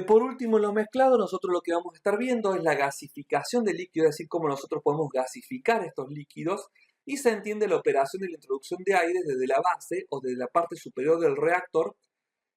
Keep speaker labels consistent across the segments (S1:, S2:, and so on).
S1: Por último, en los mezclados, nosotros lo que vamos a estar viendo es la gasificación del líquido, es decir, cómo nosotros podemos gasificar estos líquidos, y se entiende la operación de la introducción de aire desde la base o desde la parte superior del reactor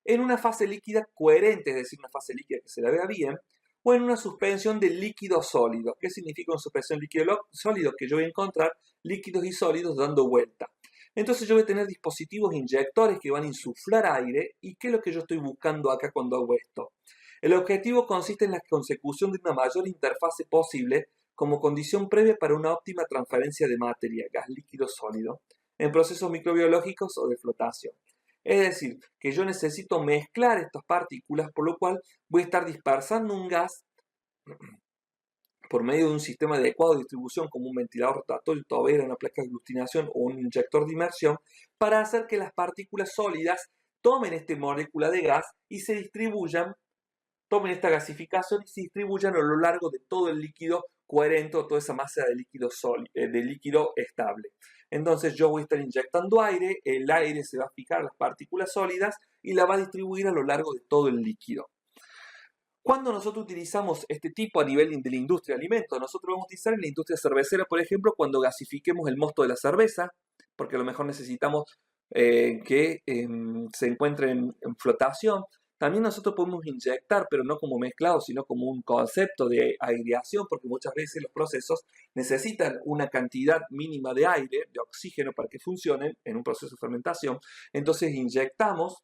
S1: en una fase líquida coherente, es decir, una fase líquida que se la vea bien, o en una suspensión de líquido sólido. ¿Qué significa una suspensión de líquido sólido? Que yo voy a encontrar líquidos y sólidos dando vuelta. Entonces yo voy a tener dispositivos inyectores que van a insuflar aire. ¿Y qué es lo que yo estoy buscando acá cuando hago esto? El objetivo consiste en la consecución de una mayor interfase posible como condición previa para una óptima transferencia de materia, gas líquido sólido, en procesos microbiológicos o de flotación. Es decir, que yo necesito mezclar estas partículas, por lo cual voy a estar dispersando un gas por medio de un sistema adecuado de distribución como un ventilador rotatorio, tobera, una placa de aglutinación o un inyector de inmersión, para hacer que las partículas sólidas tomen esta molécula de gas y se distribuyan, tomen esta gasificación y se distribuyan a lo largo de todo el líquido coherente o toda esa masa de líquido estable. Entonces yo voy a estar inyectando aire, el aire se va a fijar a las partículas sólidas y la va a distribuir a lo largo de todo el líquido. Cuando nosotros utilizamos este tipo a nivel de la industria de alimentos, nosotros vamos a utilizar en la industria cervecera, por ejemplo, cuando gasifiquemos el mosto de la cerveza, porque a lo mejor necesitamos que se encuentre en flotación. También nosotros podemos inyectar, pero no como mezclado, sino como un concepto de aireación, porque muchas veces los procesos necesitan una cantidad mínima de aire, de oxígeno, para que funcionen en un proceso de fermentación. Entonces inyectamos,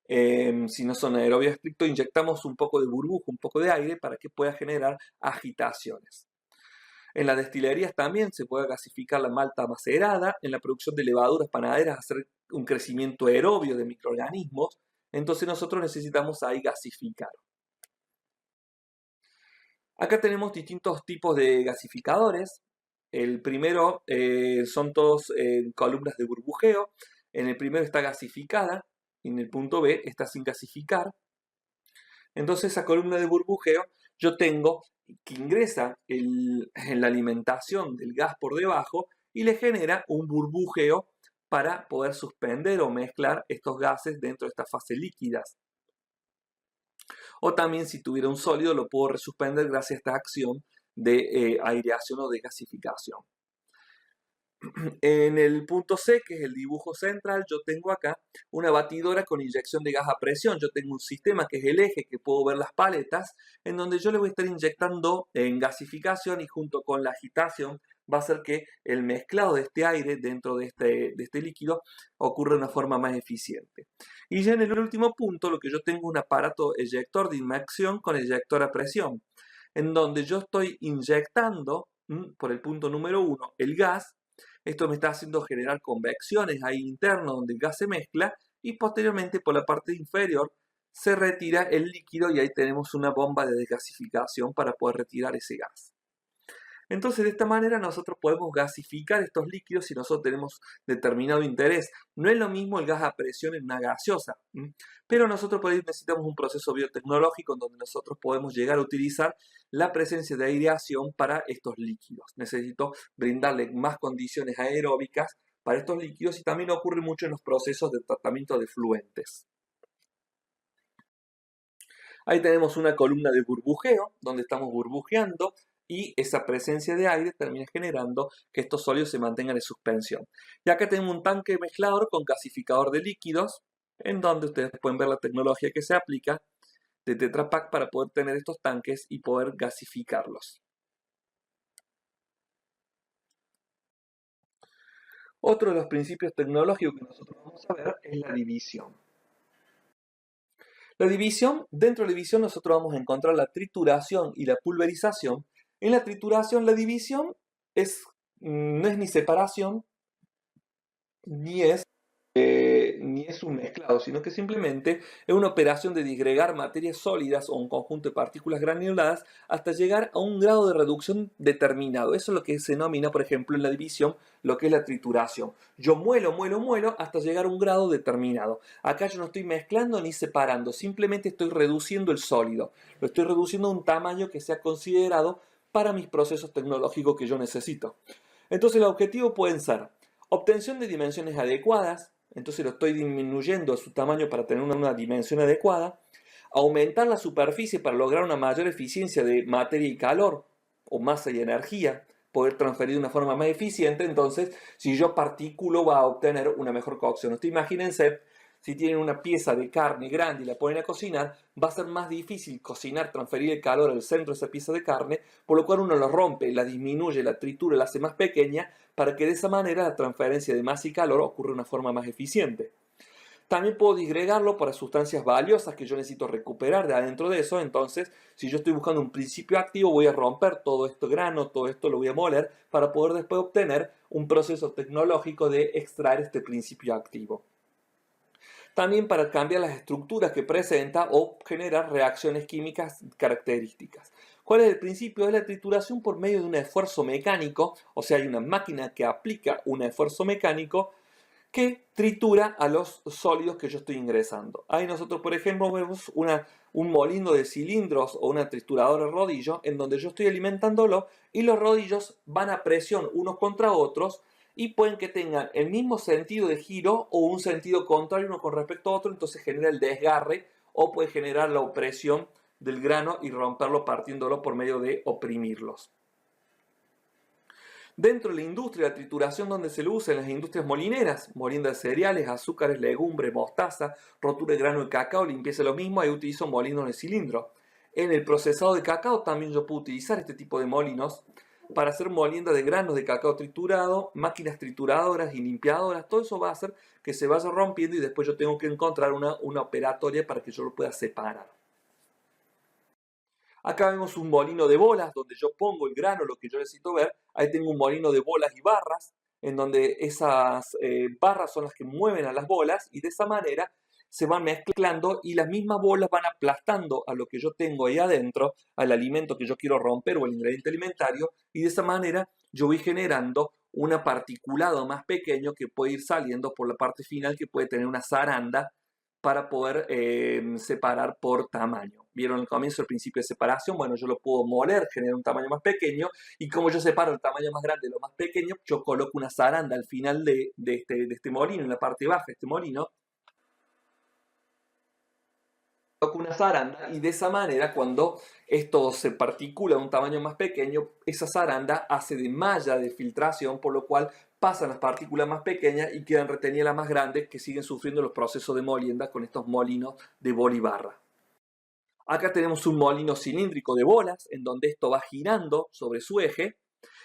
S1: si no son aerobios estrictos, inyectamos un poco de burbuja, un poco de aire para que pueda generar agitaciones. En las destilerías también se puede gasificar la malta macerada, en la producción de levaduras panaderas hacer un crecimiento aerobio de microorganismos, entonces nosotros necesitamos ahí gasificar. Acá tenemos distintos tipos de gasificadores. El primero son todos columnas de burbujeo. En el primero está gasificada y en el punto B está sin gasificar. Entonces esa columna de burbujeo yo tengo que ingresa en la alimentación del gas por debajo y le genera un burbujeo para poder suspender o mezclar estos gases dentro de estas fases líquidas. O también si tuviera un sólido lo puedo resuspender gracias a esta acción de aireación o de gasificación. En el punto C, que es el dibujo central, yo tengo acá una batidora con inyección de gas a presión. Yo tengo un sistema que es el eje, que puedo ver las paletas, en donde yo le voy a estar inyectando en gasificación y junto con la agitación va a hacer que el mezclado de este aire dentro de este líquido ocurra de una forma más eficiente. Y ya en el último punto, lo que yo tengo es un aparato eyector de inmersión con eyector a presión, en donde yo estoy inyectando, por el punto número 1, el gas. Esto me está haciendo generar convecciones ahí internas donde el gas se mezcla y posteriormente por la parte inferior se retira el líquido y ahí tenemos una bomba de desgasificación para poder retirar ese gas. Entonces de esta manera nosotros podemos gasificar estos líquidos si nosotros tenemos determinado interés. No es lo mismo el gas a presión en una gaseosa, pero nosotros por ahí necesitamos un proceso biotecnológico en donde nosotros podemos llegar a utilizar la presencia de aireación para estos líquidos. Necesito brindarle más condiciones aeróbicas para estos líquidos y también ocurre mucho en los procesos de tratamiento de fluentes. Ahí tenemos una columna de burbujeo donde estamos burbujeando y esa presencia de aire termina generando que estos sólidos se mantengan en suspensión. Y acá tenemos un tanque mezclador con gasificador de líquidos, en donde ustedes pueden ver la tecnología que se aplica de Tetra Pak para poder tener estos tanques y poder gasificarlos. Otro de los principios tecnológicos que nosotros vamos a ver es la división. La división, dentro de la división nosotros vamos a encontrar la trituración y la pulverización. En la trituración, la división no es ni separación, ni es un mezclado, sino que simplemente es una operación de disgregar materias sólidas o un conjunto de partículas granuladas hasta llegar a un grado de reducción determinado. Eso es lo que se denomina, por ejemplo, en la división, lo que es la trituración. Yo muelo hasta llegar a un grado determinado. Acá yo no estoy mezclando ni separando, simplemente estoy reduciendo el sólido. Lo estoy reduciendo a un tamaño que sea considerado para mis procesos tecnológicos que yo necesito. Entonces los objetivos pueden ser obtención de dimensiones adecuadas, entonces lo estoy disminuyendo a su tamaño para tener una dimensión adecuada, aumentar la superficie para lograr una mayor eficiencia de materia y calor, o masa y energía, poder transferir de una forma más eficiente. Entonces, si yo particulo, va a obtener una mejor cocción. Ustedes imagínense, si tienen una pieza de carne grande y la ponen a cocinar, va a ser más difícil cocinar, transferir el calor al centro de esa pieza de carne, por lo cual uno la rompe, la disminuye, la tritura, la hace más pequeña, para que de esa manera la transferencia de masa y calor ocurra de una forma más eficiente. También puedo disgregarlo para sustancias valiosas que yo necesito recuperar de adentro de eso. Entonces, si yo estoy buscando un principio activo, voy a romper todo esto grano, todo esto lo voy a moler para poder después obtener un proceso tecnológico de extraer este principio activo. También para cambiar las estructuras que presenta o generar reacciones químicas características. ¿Cuál es el principio? Es la trituración por medio de un esfuerzo mecánico, o sea, hay una máquina que aplica un esfuerzo mecánico que tritura a los sólidos que yo estoy ingresando. Ahí nosotros, por ejemplo, vemos un molino de cilindros o una trituradora de rodillo en donde yo estoy alimentándolo y los rodillos van a presión unos contra otros y pueden que tengan el mismo sentido de giro o un sentido contrario uno con respecto a otro, entonces genera el desgarre o puede generar la opresión del grano y romperlo partiéndolo por medio de oprimirlos. Dentro de la industria de la trituración, donde se lo usa en las industrias molineras, molienda de cereales, azúcares, legumbres, mostaza, rotura de grano de cacao, limpieza lo mismo, ahí utilizo molinos de cilindro. En el procesado de cacao también yo puedo utilizar este tipo de molinos para hacer molienda de granos de cacao triturado, máquinas trituradoras y limpiadoras. Todo eso va a hacer que se vaya rompiendo y después yo tengo que encontrar una operatoria para que yo lo pueda separar. Acá vemos un molino de bolas donde yo pongo el grano, lo que yo necesito ver. Ahí tengo un molino de bolas y barras, en donde esas barras son las que mueven a las bolas y de esa manera se van mezclando y las mismas bolas van aplastando a lo que yo tengo ahí adentro, al alimento que yo quiero romper o el ingrediente alimentario, y de esa manera yo voy generando un particulado más pequeño que puede ir saliendo por la parte final, que puede tener una zaranda para poder separar por tamaño. ¿Vieron el comienzo, el principio de separación? Bueno, yo lo puedo moler, generar un tamaño más pequeño, y como yo separo el tamaño más grande de lo más pequeño, yo coloco una zaranda al final de este molino, en la parte baja de este molino, coloco una zaranda y de esa manera cuando esto se particula a un tamaño más pequeño, esa zaranda hace de malla de filtración, por lo cual pasan las partículas más pequeñas y quedan retenidas las más grandes que siguen sufriendo los procesos de molienda con estos molinos de bola y barra. Acá tenemos un molino cilíndrico de bolas en donde esto va girando sobre su eje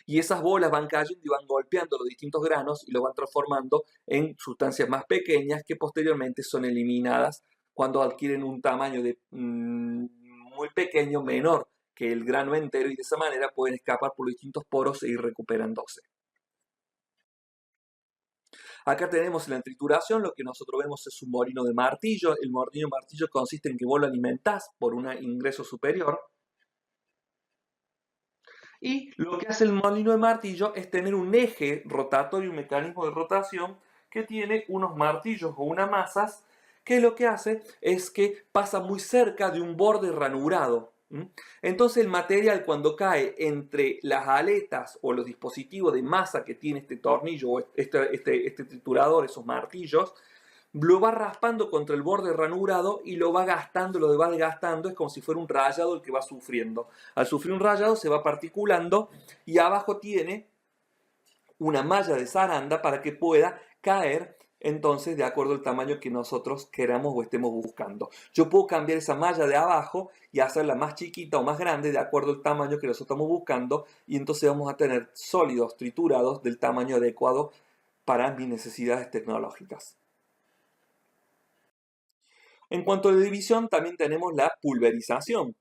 S1: y esas bolas van cayendo y van golpeando los distintos granos y lo van transformando en sustancias más pequeñas que posteriormente son eliminadas cuando adquieren un tamaño muy pequeño, menor que el grano entero, y de esa manera pueden escapar por los distintos poros e ir recuperándose. Acá tenemos en la trituración, lo que nosotros vemos es un molino de martillo. El molino de martillo consiste en que vos lo alimentás por un ingreso superior. Y lo que hace el molino de martillo es tener un eje rotatorio, un mecanismo de rotación que tiene unos martillos o unas masas, que lo que hace es que pasa muy cerca de un borde ranurado. Entonces el material, cuando cae entre las aletas o los dispositivos de masa que tiene este tornillo o este triturador, esos martillos, lo va raspando contra el borde ranurado y lo va gastando, lo va desgastando. Es como si fuera un rayado el que va sufriendo. Al sufrir un rayado se va particulando y abajo tiene una malla de zaranda para que pueda caer entonces de acuerdo al tamaño que nosotros queramos o estemos buscando. Yo puedo cambiar esa malla de abajo y hacerla más chiquita o más grande de acuerdo al tamaño que nosotros estamos buscando, y entonces vamos a tener sólidos triturados del tamaño adecuado para mis necesidades tecnológicas. En cuanto a la división, también tenemos la pulverización.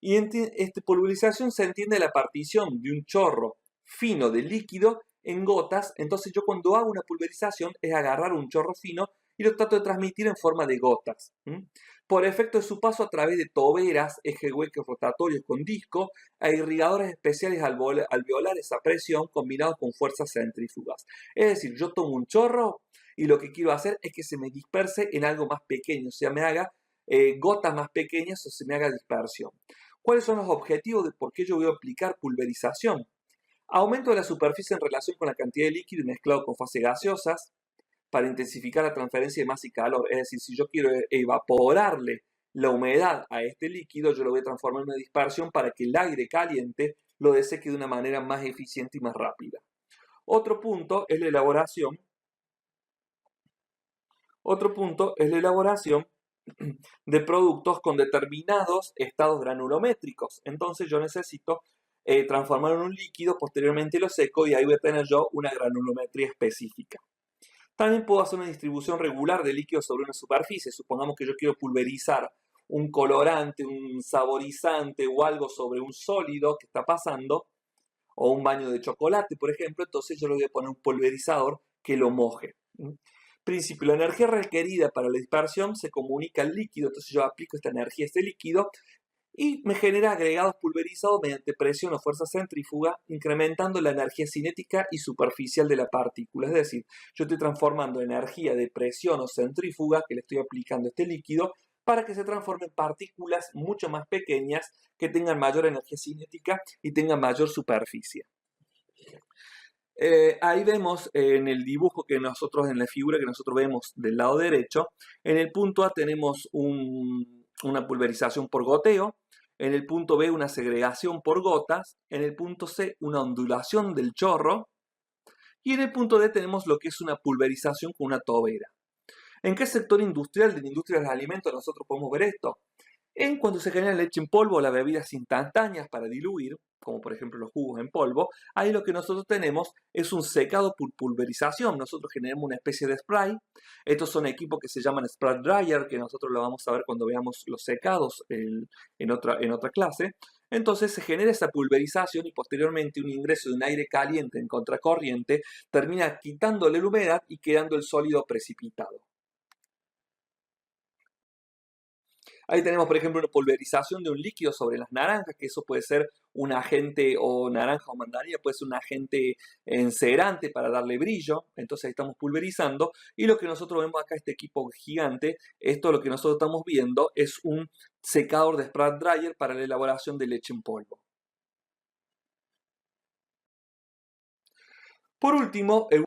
S1: Y esta pulverización se entiende la partición de un chorro fino de líquido en gotas. Entonces yo cuando hago una pulverización es agarrar un chorro fino y lo trato de transmitir en forma de gotas. Por efecto de su paso a través de toberas, eje huecos rotatorios con disco, e irrigadores especiales alveolares esa presión combinados con fuerzas centrífugas. Es decir, yo tomo un chorro y lo que quiero hacer es que se me disperse en algo más pequeño, o sea, me haga gotas más pequeñas o se me haga dispersión. ¿Cuáles son los objetivos de por qué yo voy a aplicar pulverización? Aumento de la superficie en relación con la cantidad de líquido mezclado con fases gaseosas para intensificar la transferencia de masa y calor. Es decir, si yo quiero evaporarle la humedad a este líquido, yo lo voy a transformar en una dispersión para que el aire caliente lo deseque de una manera más eficiente y más rápida. Otro punto es la elaboración. Otro punto es la elaboración de productos con determinados estados granulométricos. Entonces yo necesito transformarlo en un líquido, posteriormente lo seco y ahí voy a tener yo una granulometría específica. También puedo hacer una distribución regular de líquidos sobre una superficie. Supongamos que yo quiero pulverizar un colorante, un saborizante o algo sobre un sólido que está pasando, o un baño de chocolate, por ejemplo, entonces yo le voy a poner un pulverizador que lo moje. Principio, la energía requerida para la dispersión se comunica al líquido, entonces yo aplico esta energía a este líquido y me genera agregados pulverizados mediante presión o fuerza centrífuga, incrementando la energía cinética y superficial de la partícula. Es decir, yo estoy transformando energía de presión o centrífuga que le estoy aplicando a este líquido para que se transforme en partículas mucho más pequeñas que tengan mayor energía cinética y tengan mayor superficie. Ahí vemos en el dibujo que nosotros, en la figura que nosotros vemos del lado derecho, en el punto A tenemos una pulverización por goteo, en el punto B una segregación por gotas, en el punto C una ondulación del chorro y en el punto D tenemos lo que es una pulverización con una tobera. ¿En qué sector industrial de la industria de los alimentos nosotros podemos ver esto? En cuando se genera leche en polvo o las bebidas instantáneas para diluir, como por ejemplo los jugos en polvo, ahí lo que nosotros tenemos es un secado por pulverización. Nosotros generamos una especie de spray. Estos son equipos que se llaman spray dryer, que nosotros lo vamos a ver cuando veamos los secados en otra clase. Entonces se genera esa pulverización y posteriormente un ingreso de un aire caliente en contracorriente termina quitándole la humedad y quedando el sólido precipitado. Ahí tenemos, por ejemplo, una pulverización de un líquido sobre las naranjas, que eso puede ser un agente, o naranja o mandarina, puede ser un agente encerante para darle brillo. Entonces ahí estamos pulverizando. Y lo que nosotros vemos acá, este equipo gigante, esto lo que nosotros estamos viendo es un secador de spray dryer para la elaboración de leche en polvo. Por último, el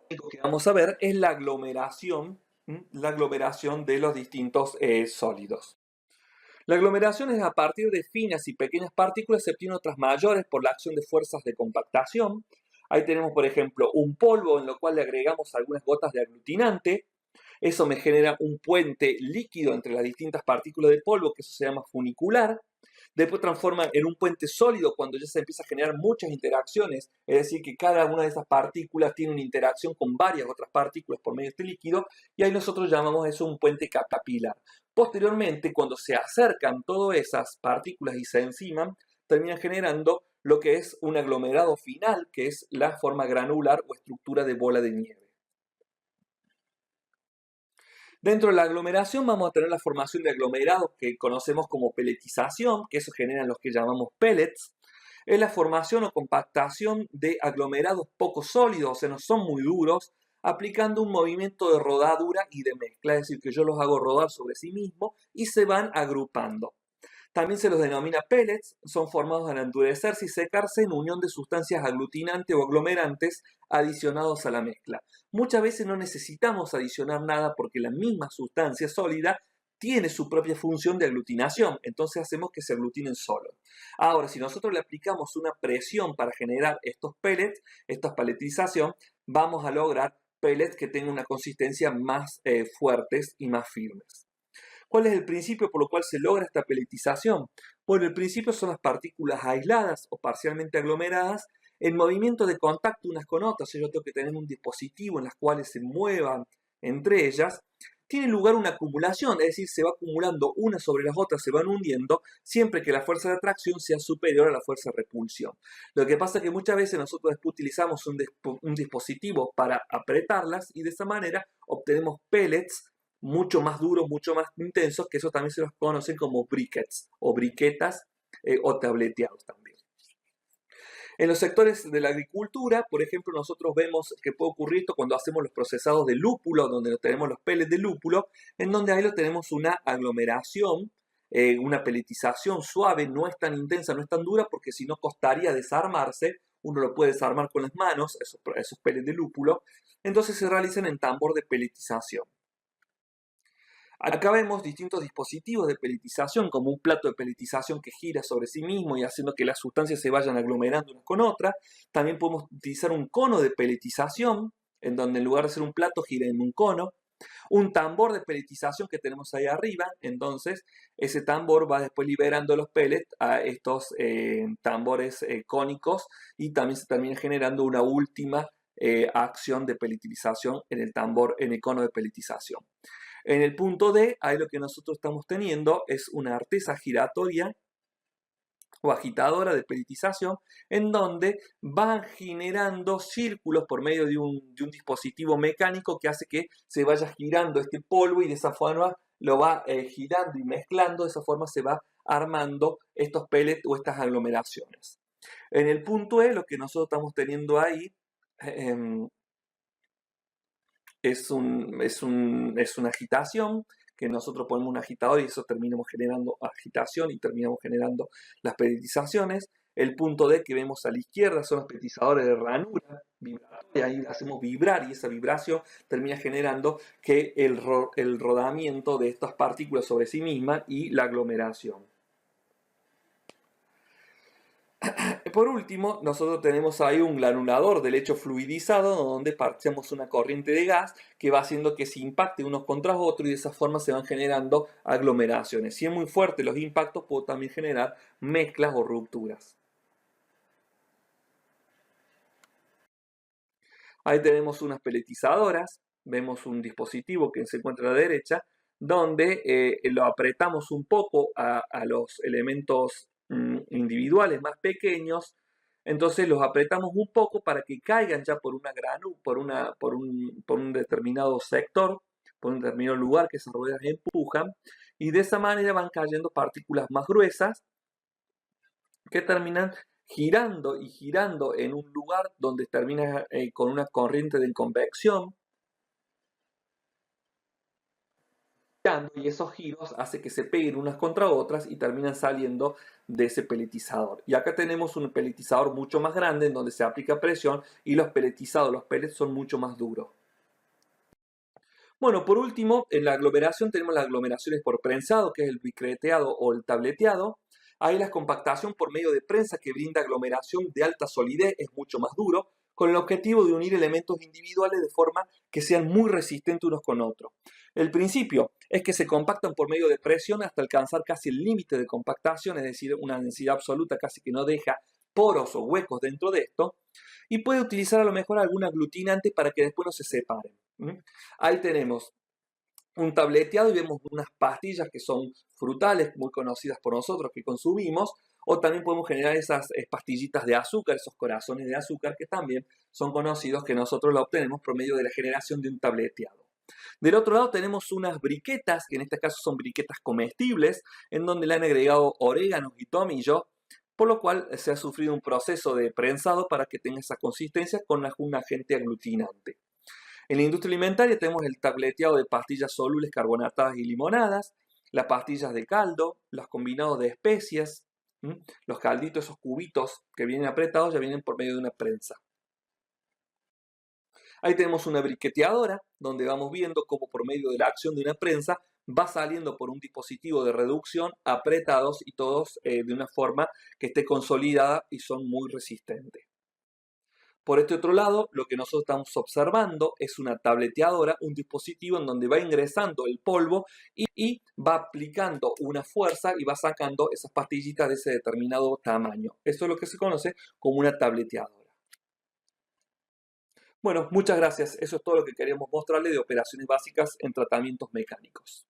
S1: único que vamos a ver es la aglomeración de los distintos sólidos. La aglomeración es a partir de finas y pequeñas partículas, se obtienen otras mayores por la acción de fuerzas de compactación. Ahí tenemos, por ejemplo, un polvo en lo cual le agregamos algunas gotas de aglutinante. Eso me genera un puente líquido entre las distintas partículas de polvo, que eso se llama funicular. Después transforma en un puente sólido cuando ya se empieza a generar muchas interacciones, es decir, que cada una de esas partículas tiene una interacción con varias otras partículas por medio de este líquido, y ahí nosotros llamamos eso un puente capilar. Posteriormente, cuando se acercan todas esas partículas y se enciman, terminan generando lo que es un aglomerado final, que es la forma granular o estructura de bola de nieve. Dentro de la aglomeración vamos a tener la formación de aglomerados que conocemos como peletización, que eso genera los que llamamos pellets. Es la formación o compactación de aglomerados poco sólidos, o sea, no son muy duros, aplicando un movimiento de rodadura y de mezcla, es decir, que yo los hago rodar sobre sí mismos y se van agrupando. También se los denomina pellets, son formados al endurecerse y secarse en unión de sustancias aglutinantes o aglomerantes adicionados a la mezcla. Muchas veces no necesitamos adicionar nada porque la misma sustancia sólida tiene su propia función de aglutinación, entonces hacemos que se aglutinen solos. Ahora, si nosotros le aplicamos una presión para generar estos pellets, esta paletización, vamos a lograr pellets que tengan una consistencia más fuertes y más firmes. ¿Cuál es el principio por lo cual se logra esta pelletización? Bueno, el principio son las partículas aisladas o parcialmente aglomeradas en movimiento de contacto unas con otras. Yo tengo que tener un dispositivo en las cuales se muevan entre ellas. Tiene lugar una acumulación, es decir, se va acumulando unas sobre las otras, se van hundiendo, siempre que la fuerza de atracción sea superior a la fuerza de repulsión. Lo que pasa es que muchas veces nosotros después utilizamos un dispositivo para apretarlas y de esa manera obtenemos pellets mucho más duros, mucho más intensos, que eso también se los conocen como briquettes o briquetas o tableteados también. En los sectores de la agricultura, por ejemplo, nosotros vemos que puede ocurrir esto cuando hacemos los procesados de lúpulo, donde tenemos los pellets de lúpulo, en donde ahí lo tenemos una aglomeración, una pelletización suave, no es tan intensa, no es tan dura, porque si no costaría desarmarse, uno lo puede desarmar con las manos, esos pellets de lúpulo, entonces se realizan en tambor de pelletización. Acá vemos distintos dispositivos de peletización, como un plato de peletización que gira sobre sí mismo y haciendo que las sustancias se vayan aglomerando unas con otras. También podemos utilizar un cono de peletización, en donde en lugar de ser un plato gira en un cono. Un tambor de peletización que tenemos ahí arriba, entonces ese tambor va después liberando los pellets a estos tambores cónicos y también se termina generando una última acción de peletización en el tambor, en el cono de peletización. En el punto D, ahí lo que nosotros estamos teniendo es una artesa giratoria o agitadora de peletización, en donde van generando círculos por medio de un dispositivo mecánico que hace que se vaya girando este polvo y de esa forma lo va girando y mezclando, de esa forma se va armando estos pellets o estas aglomeraciones. En el punto E, lo que nosotros estamos teniendo ahí es una agitación, que nosotros ponemos un agitador y eso terminamos generando agitación y terminamos generando las pelletizaciones. El punto D que vemos a la izquierda son los petizadores de ranura vibratoria, ahí hacemos vibrar y esa vibración termina generando que el rodamiento de estas partículas sobre sí mismas y la aglomeración. Por último, nosotros tenemos ahí un granulador de lecho fluidizado donde partimos una corriente de gas que va haciendo que se impacte unos contra otros y de esa forma se van generando aglomeraciones. Si es muy fuerte los impactos, puede también generar mezclas o rupturas. Ahí tenemos unas peletizadoras, vemos un dispositivo que se encuentra a la derecha, donde lo apretamos un poco a los elementos individuales más pequeños, entonces los apretamos un poco para que caigan ya por un determinado sector, por un determinado lugar que esas ruedas empujan, y de esa manera van cayendo partículas más gruesas que terminan girando y girando en un lugar donde termina con una corriente de convección, y esos giros hacen que se peguen unas contra otras y terminan saliendo de ese peletizador. Y acá tenemos un peletizador mucho más grande en donde se aplica presión y los peletizados, los pellets son mucho más duros. Bueno, por último, en la aglomeración tenemos las aglomeraciones por prensado, que es el bicreteado o el tableteado. Ahí la compactación por medio de prensa que brinda aglomeración de alta solidez es mucho más duro, con el objetivo de unir elementos individuales de forma que sean muy resistentes unos con otros. El principio es que se compactan por medio de presión hasta alcanzar casi el límite de compactación, es decir, una densidad absoluta casi que no deja poros o huecos dentro de esto, y puede utilizar a lo mejor algún aglutinante para que después no se separen. Ahí tenemos un tableteado y vemos unas pastillas que son frutales, muy conocidas por nosotros, que consumimos, o también podemos generar esas pastillitas de azúcar, esos corazones de azúcar que también son conocidos, que nosotros lo obtenemos por medio de la generación de un tableteado. Del otro lado tenemos unas briquetas, que en este caso son briquetas comestibles, en donde le han agregado orégano y tomillo, por lo cual se ha sufrido un proceso de prensado para que tenga esa consistencia con un agente aglutinante. En la industria alimentaria tenemos el tableteado de pastillas solubles carbonatadas y limonadas, las pastillas de caldo, los combinados de especias, los calditos, esos cubitos que vienen apretados ya vienen por medio de una prensa. Ahí tenemos una briqueteadora donde vamos viendo cómo por medio de la acción de una prensa va saliendo por un dispositivo de reducción apretados y todos de una forma que esté consolidada y son muy resistentes. Por este otro lado, lo que nosotros estamos observando es una tableteadora, un dispositivo en donde va ingresando el polvo y va aplicando una fuerza y va sacando esas pastillitas de ese determinado tamaño. Esto es lo que se conoce como una tableteadora. Bueno, muchas gracias. Eso es todo lo que queríamos mostrarles de operaciones básicas en tratamientos mecánicos.